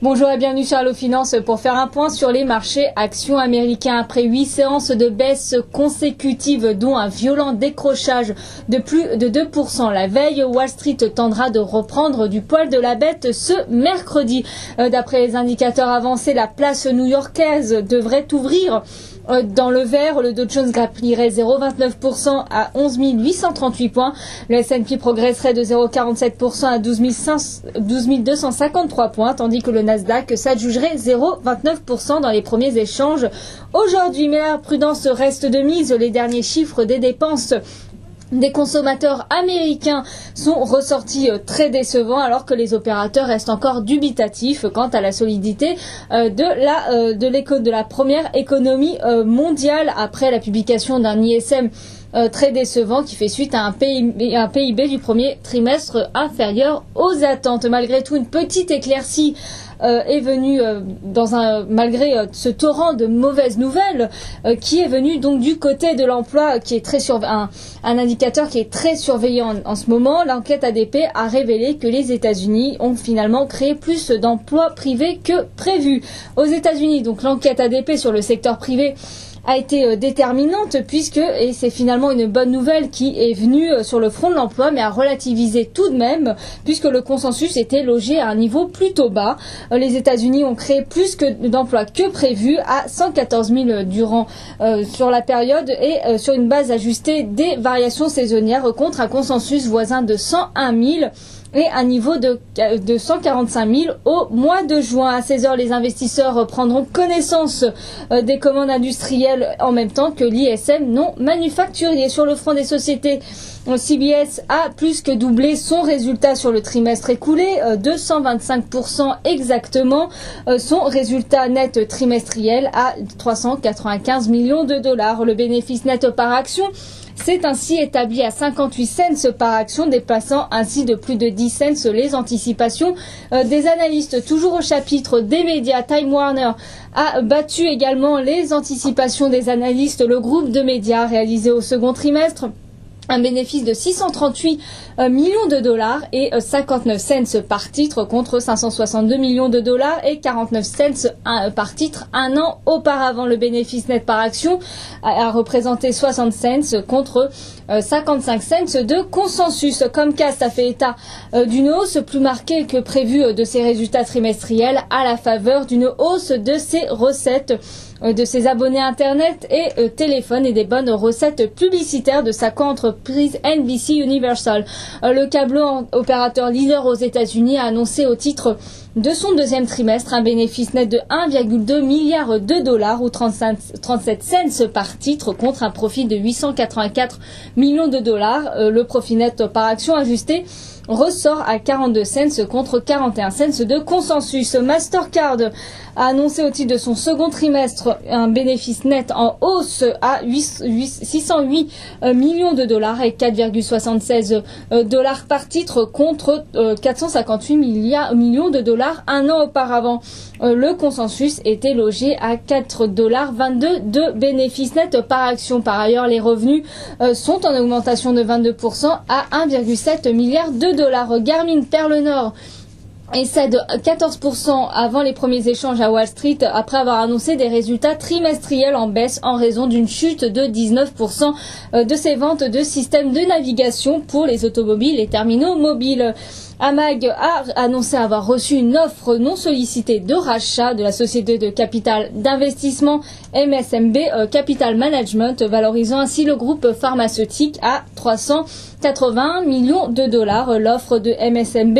Bonjour et bienvenue sur Allo Finance pour faire un point sur les marchés actions américains. Après 8 séances de baisse consécutives, dont un violent décrochage de plus de 2% la veille, Wall Street tendra de reprendre du poil de la bête ce mercredi. D'après les indicateurs avancés, la place new-yorkaise devrait ouvrir dans le vert. Le Dow Jones grappillerait 0,29% à 11 838 points. Le S&P progresserait de 0,47% à 12 253 points, tandis que le Nasdaq s'adjugerait 0,29% dans les premiers échanges aujourd'hui. Mais la prudence reste de mise. Les derniers chiffres des dépenses des consommateurs américains sont ressortis très décevants, alors que les opérateurs restent encore dubitatifs quant à la solidité de la première économie mondiale, après la publication d'un ISM très décevant qui fait suite à un PIB du premier trimestre inférieur aux attentes. Malgré tout, une petite éclaircie est venue malgré ce torrent de mauvaises nouvelles qui est venu donc du côté de l'emploi, qui est un indicateur qui est très surveillé en ce moment. L'enquête ADP a révélé que les États-Unis ont finalement créé plus d'emplois privés que prévu. Aux États-Unis, donc l'enquête ADP sur le secteur privé a été déterminante, et c'est finalement une bonne nouvelle qui est venue sur le front de l'emploi, mais a relativisé tout de même, puisque le consensus était logé à un niveau plutôt bas. Les États-Unis ont créé plus d'emplois que prévu, à 114 000 sur la période, et sur une base ajustée des variations saisonnières, contre un consensus voisin de 101 000 et un niveau de 145 000 au mois de juin. À 16h, les investisseurs prendront connaissance des commandes industrielles en même temps que l'ISM non manufacturier. Sur le front des sociétés, CBS a plus que doublé son résultat sur le trimestre écoulé, 225% exactement, son résultat net trimestriel à 395 millions de dollars. Le bénéfice net par action s'est ainsi établi à 58 cents par action, dépassant ainsi de plus de 10 cents les anticipations des analystes. Toujours au chapitre des médias, Time Warner a battu également les anticipations des analystes. Le groupe de médias réalisé au second trimestre un bénéfice de 638 millions de dollars et 59 cents par titre, contre 562 millions de dollars et 49 cents par titre un an auparavant. Le bénéfice net par action a représenté 60 cents contre 55 cents de consensus. Comcast a fait état d'une hausse plus marquée que prévue de ses résultats trimestriels, à la faveur d'une hausse de ses recettes de ses abonnés Internet et téléphone, et des bonnes recettes publicitaires de sa co-entreprise NBC Universal. Le câbleau, opérateur leader aux États-Unis, a annoncé au titre de son deuxième trimestre un bénéfice net de 1,2 milliard de dollars, ou 37 cents par titre, contre un profit de 884 millions de dollars. Le profit net par action ajusté ressort à 42 cents contre 41 cents de consensus. Mastercard a annoncé au titre de son second trimestre un bénéfice net en hausse à 608 millions de dollars et 4,76 dollars par titre, contre 458 millions de dollars un an auparavant. Le consensus était logé à 4,22 dollars de bénéfice net par action. Par ailleurs, les revenus sont en augmentation de 22% à 1,7 milliard de dollars. Garmin perd le nord et cède 14% avant les premiers échanges à Wall Street, après avoir annoncé des résultats trimestriels en baisse en raison d'une chute de 19% de ses ventes de systèmes de navigation pour les automobiles et terminaux mobiles. AMAG a annoncé avoir reçu une offre non sollicitée de rachat de la société de capital d'investissement MSMB Capital Management, valorisant ainsi le groupe pharmaceutique à 380 millions de dollars. L'offre de MSMB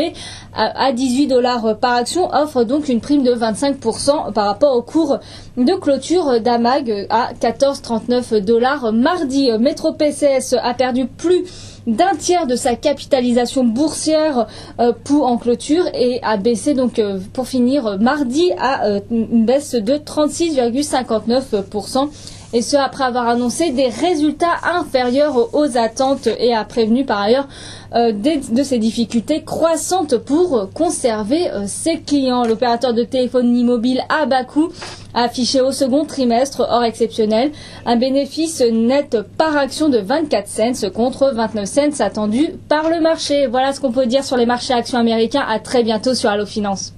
à 18 dollars par action offre donc une prime de 25% par rapport au cours de clôture d'AMAG à 14,39 dollars mardi. Metro PCS a perdu plus d'un tiers de sa capitalisation boursière en clôture, et a baissé donc pour finir mardi à une baisse de 36,59%. Et ce, après avoir annoncé des résultats inférieurs aux attentes, et a prévenu par ailleurs de ses difficultés croissantes pour conserver ses clients. L'opérateur de téléphonie mobile à bas coût a affiché au second trimestre, hors exceptionnel, un bénéfice net par action de 24 cents contre 29 cents attendus par le marché. Voilà ce qu'on peut dire sur les marchés actions américains. À très bientôt sur Allo Finance.